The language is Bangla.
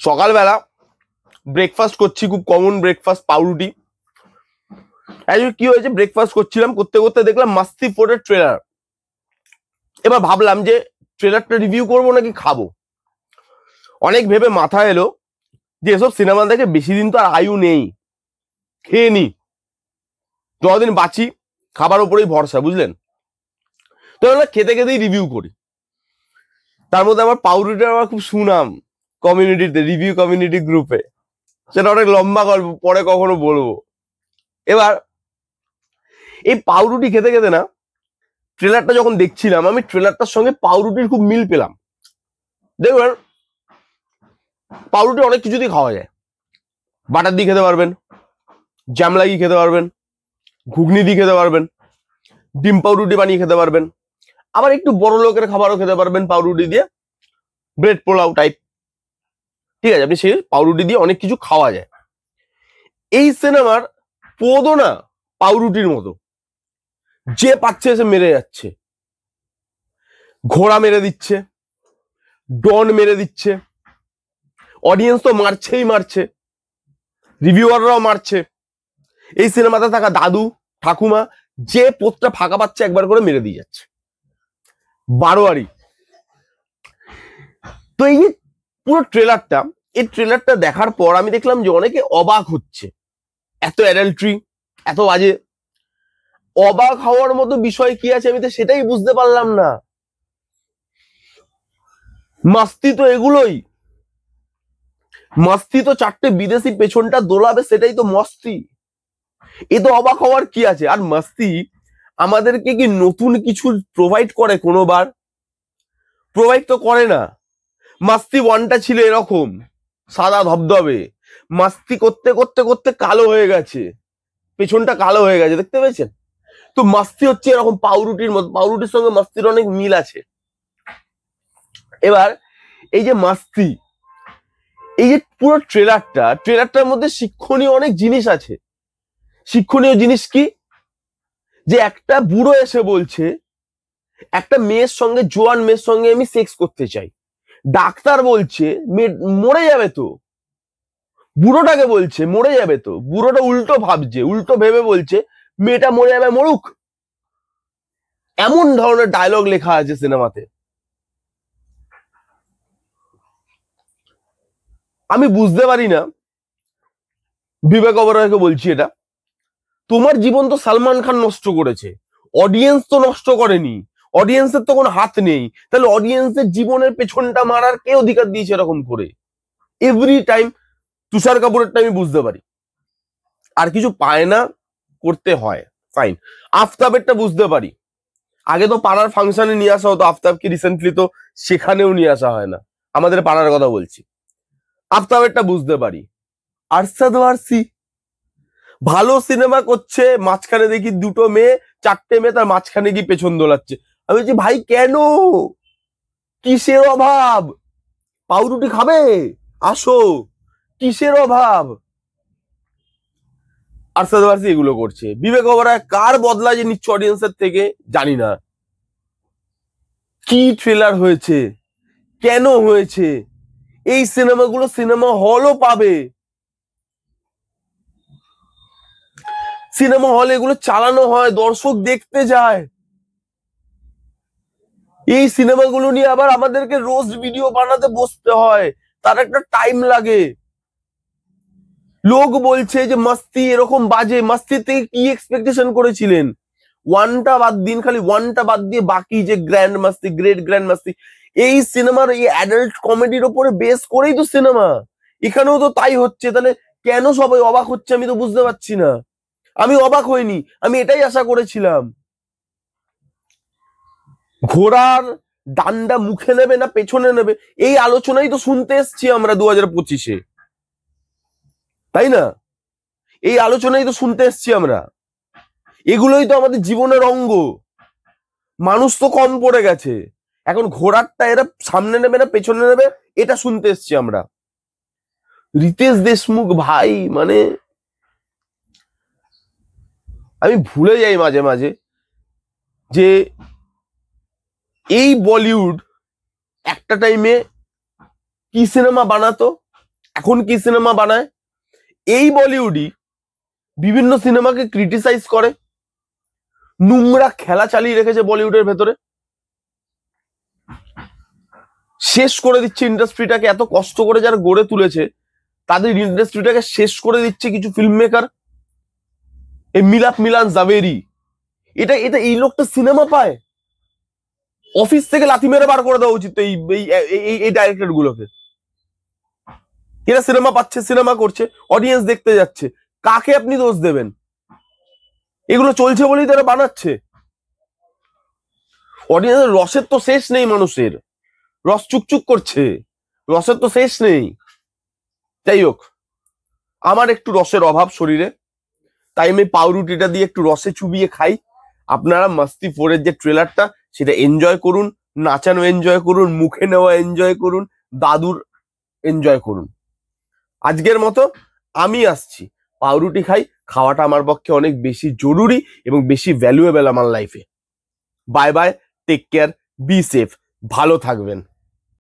সকালবেলা ব্রেকফাস্ট করছি, খুব কমন ব্রেকফাস্ট, পাউরুটি। কি হয়েছে, ব্রেকফাস্ট করছিলাম, করতে করতে দেখলাম মাস্তি 4 এর ট্রেলার। এবার ভাবলাম যে ট্রেলারটা রিভিউ করবো নাকি খাবো। অনেক ভেবে মাথা এলো যে এসব সিনেমা দেখে বেশি দিন তো আর আয়ু নেই, খেয়ে নি, যতদিন বাঁচি খাবার উপরেই ভরসা, বুঝলেন। তো খেতে খেতেই রিভিউ করি। তার মধ্যে আমার পাউরুটির আমার খুব সুনাম কমিউনিটিতে, রিভিউ কমিউনিটি গ্রুপে। সেটা অনেক লম্বা গল্প, পরে কখনো বলবো। এবার এই পাউরুটি খেতে খেতে না, ট্রেলারটা যখন দেখছিলাম, আমি ট্রেলারটার সঙ্গে পাউরুটির খুব মিল পেলাম। দেখবেন পাউরুটি অনেক কিছু দিয়ে খাওয়া যায়। বাটার দিয়ে খেতে পারবেন, জ্যাম লাগিয়ে খেতে পারবেন, ঘুগনি দিয়ে খেতে পারবেন, ডিম পাউরুটি বানিয়ে খেতে পারবেন, আবার একটু বড় লোকের খাবারও খেতে পারবেন পাউরুটি দিয়ে, ব্রেড পোলাও টাইপ। ঠিক আছে, আপনি সেই পাউরুটি দিয়ে অনেক কিছু খাওয়া যায়। এই সিনেমার পদও না পাউরুটির মতো, যে পাচ্ছে সে মেরে যাচ্ছে। ঘোড়া মেরে দিচ্ছে, ডন মেরে দিচ্ছে, অডিয়েন্স তো মারছেই মারছে, রিভিউয়াররাও মারছে। এই সিনেমাতে থাকা দাদু ঠাকুমা যে পোস্টটা ফাঁকা পাচ্ছে একবার করে মেরে দিয়ে যাচ্ছে, বারোয়ারি। তো এই পুরো ট্রেলারটা, এই ট্রেলারটা দেখার পর আমি দেখলাম যে অনেকে অবাক হচ্ছে, এত অ্যাডাল্ট্রি, এত বাজে। অবাক হওয়ার মতো বিষয় কি আছে আমি তো সেটাই বুঝতে পারলাম না। মাস্তি তো এগুলোই, মাস্তি তো 4টে বিদেশি পেছনটা দোলাবে, সেটাই তো মস্তি। এ তো অবাক হওয়ার কি আছে। আর মাস্তি আমাদেরকে কি নতুন কিছু প্রোভাইড করে কোনোবার? প্রোভাইড তো করে না। মাস্তি 1টা ছিল এরকম সাদা ধবধবে, মাস্তি করতে করতে করতে কালো হয়ে গেছে, পেছনটা কালো হয়ে গেছে, দেখতে পেয়েছেন তো। মাস্তি হচ্ছে এরকম পাউরুটির মতো, পাউরুটির সঙ্গে মাস্তির অনেক মিল আছে। এবার এই যে মাস্তি, এই যে পুরো ট্রেলারটার মধ্যে শিক্ষণীয় অনেক জিনিস আছে। শিক্ষণীয় জিনিস কি, যে একটা বুড়ো এসে বলছে একটা মেয়ের সঙ্গে, জোয়ান মেয়ের সঙ্গে আমি সেক্স করতে চাই। ডাক্তার বলছে মরে যাবে তো, বুড়োটাকে বলছে মরে যাবে তো। বুড়োটা উল্টো ভাবছে, উল্টো ভেবে বলছে মেয়েটা মরে যাবে, মরুক। এমন ধরনের ডায়লগ লেখা আছে সিনেমাতে। আমি বুঝতে পারি না, বিবেক ওবেরয়কে বলছি এটা, তোমার জীবন তো সালমান খান নষ্ট করেছে, অডিয়েন্স তো নষ্ট করেনি। অডিয়েন্সের তো কোনো হাত নেই, তাহলে অডিয়েন্সের জীবনের পেছনটা মারার কে অধিকার দিয়েছে এরকম করে? এভরি টাইম তুষার কাপুরেরটা আমি বুঝতে পারি, আর কিছু পায় না, করতে হয়, ফাইন। আফতাবেরটা বুঝতে পারি, আগে তো পাড়ার ফাংশনে নিয়ে আসা হতো, আফতাবকে রিসেন্টলি তো সেখানেও নিয়ে আসা হয় না। আমাদের পাড়ার কথা বলছি। আফতাবেরটা বুঝতে পারি। আরশাদ ওয়ারসি ভালো সিনেমা করছে, মাঝখানে দেখি 2টো মেয়ে, 4টে মেয়ে, তার মাঝখানে গিয়ে পেছন দোলাচ্ছে। আমি বলছি ভাই কেন, কিসের অভাব? পাউরুটি খাবে, আসো, কিসের অভাব? আরশাদ ওয়ারসি এগুলো করছে। বিবেক ওবেরয় কার বদলা যে নিচ্ছে অডিয়েন্সের থেকে জানি না। কি ট্রেলার হয়েছে, কেন হয়েছে? এই সিনেমাগুলো সিনেমা হলও পাবে, সিনেমা হলে এগুলো চালানো হয়, দর্শক দেখতে যায়। এই সিনেমাগুলো নিয়ে আবার আমাদেরকে রোজ ভিডিও বানাতে বসতে হয়, তার একটা টাইম লাগে। লোক বলছে যে মাস্তি এরকম বাজে, মাস্তি থেকে কি এক্সপেকটেশন করেছিলেন? 1টা বাদ দিন, খালি 1টা বাদ দিয়ে বাকি যে গ্র্যান্ড মাস্তি, গ্রেট গ্র্যান্ড মাস্তি, এই সিনেমার এই অ্যাডাল্ট কমেডির উপরে বেস করেই তো সিনেমা। এখানেও তো তাই হচ্ছে, তাহলে কেন সবাই অবাক হচ্ছে আমি তো বুঝতে পারছি না। আমি অবাক হইনি, আমি এটাই আশা করেছিলাম। ঘোড়ার ডান্ডা মুখে নেবে না পেছনে নেবে, এই আলোচনাই তো শুনতে এসছি আমরা 2025-এ, তাই না? এই আলোচনাই তো শুনতে এসছি আমরা। এগুলোই তো আমাদের জীবনের অঙ্গ। মানুষ তো কম পড়ে গেছে, এখন ঘোড়ারটা এরা সামনে নেবে না পেছনে নেবে, এটা শুনতে এসছি আমরা। রিতেশ দেশমুখ ভাই, মানে আমি ভুলে যাই মাঝে মাঝে যে এই বলিউড একটা টাইমে কি সিনেমা বানাতো, এখন কি সিনেমা বানায়? এই বলিউডই বিভিন্ন সিনেমাকে ক্রিটিসাইজ করে, নোংরা খেলা চালিয়ে রেখেছে বলিউডের ভেতরে, শেষ করে দিচ্ছে ইন্ডাস্ট্রিটাকে। এত কষ্ট করে যারা গড়ে তুলেছে তাদের ইন্ডাস্ট্রিটাকে শেষ করে দিচ্ছে কিছু ফিল্ম মেকার। এই মিলাপ মিলান জাভেরি, এটা এটা এই লোকটা সিনেমা পায়? অফিস থেকে লাথি মেরে বার করে দেওয়া উচিত এই এই ডাইরেক্টর গুলোকে। এরা সিনেমা পাচ্ছে, সিনেমা করছে, অডিয়েন্স দেখতে যাচ্ছে, কাকে আপনি দোষ দেবেন? এগুলো চলছে বলেই তারা বানাচ্ছে। অডিয়েন্সের রসের তো শেষ নেই, মানুষের রস চুকচুক করছে, রসের তো শেষ নেই। যাই হোক, আমার একটু রসের অভাব শরীরে, তাই আমি পাউরুটিটা দিয়ে একটু রসে চুবিয়ে খাই। আপনারা মাস্তি 4 এর যে ট্রেলারটা সেটা এনজয় করুন, নাচানো এনজয় করুন, মুখে নেওয়া এনজয় করুন, দাদুর এনজয় করুন। আজকের মতো আমি আসছি, পাউরুটি খাই। খাওয়াটা আমার পক্ষে অনেক বেশি জরুরি এবং বেশি ভ্যালুয়েবল আমার লাইফে। Bye bye, take care, be safe, ভালো থাকবেন।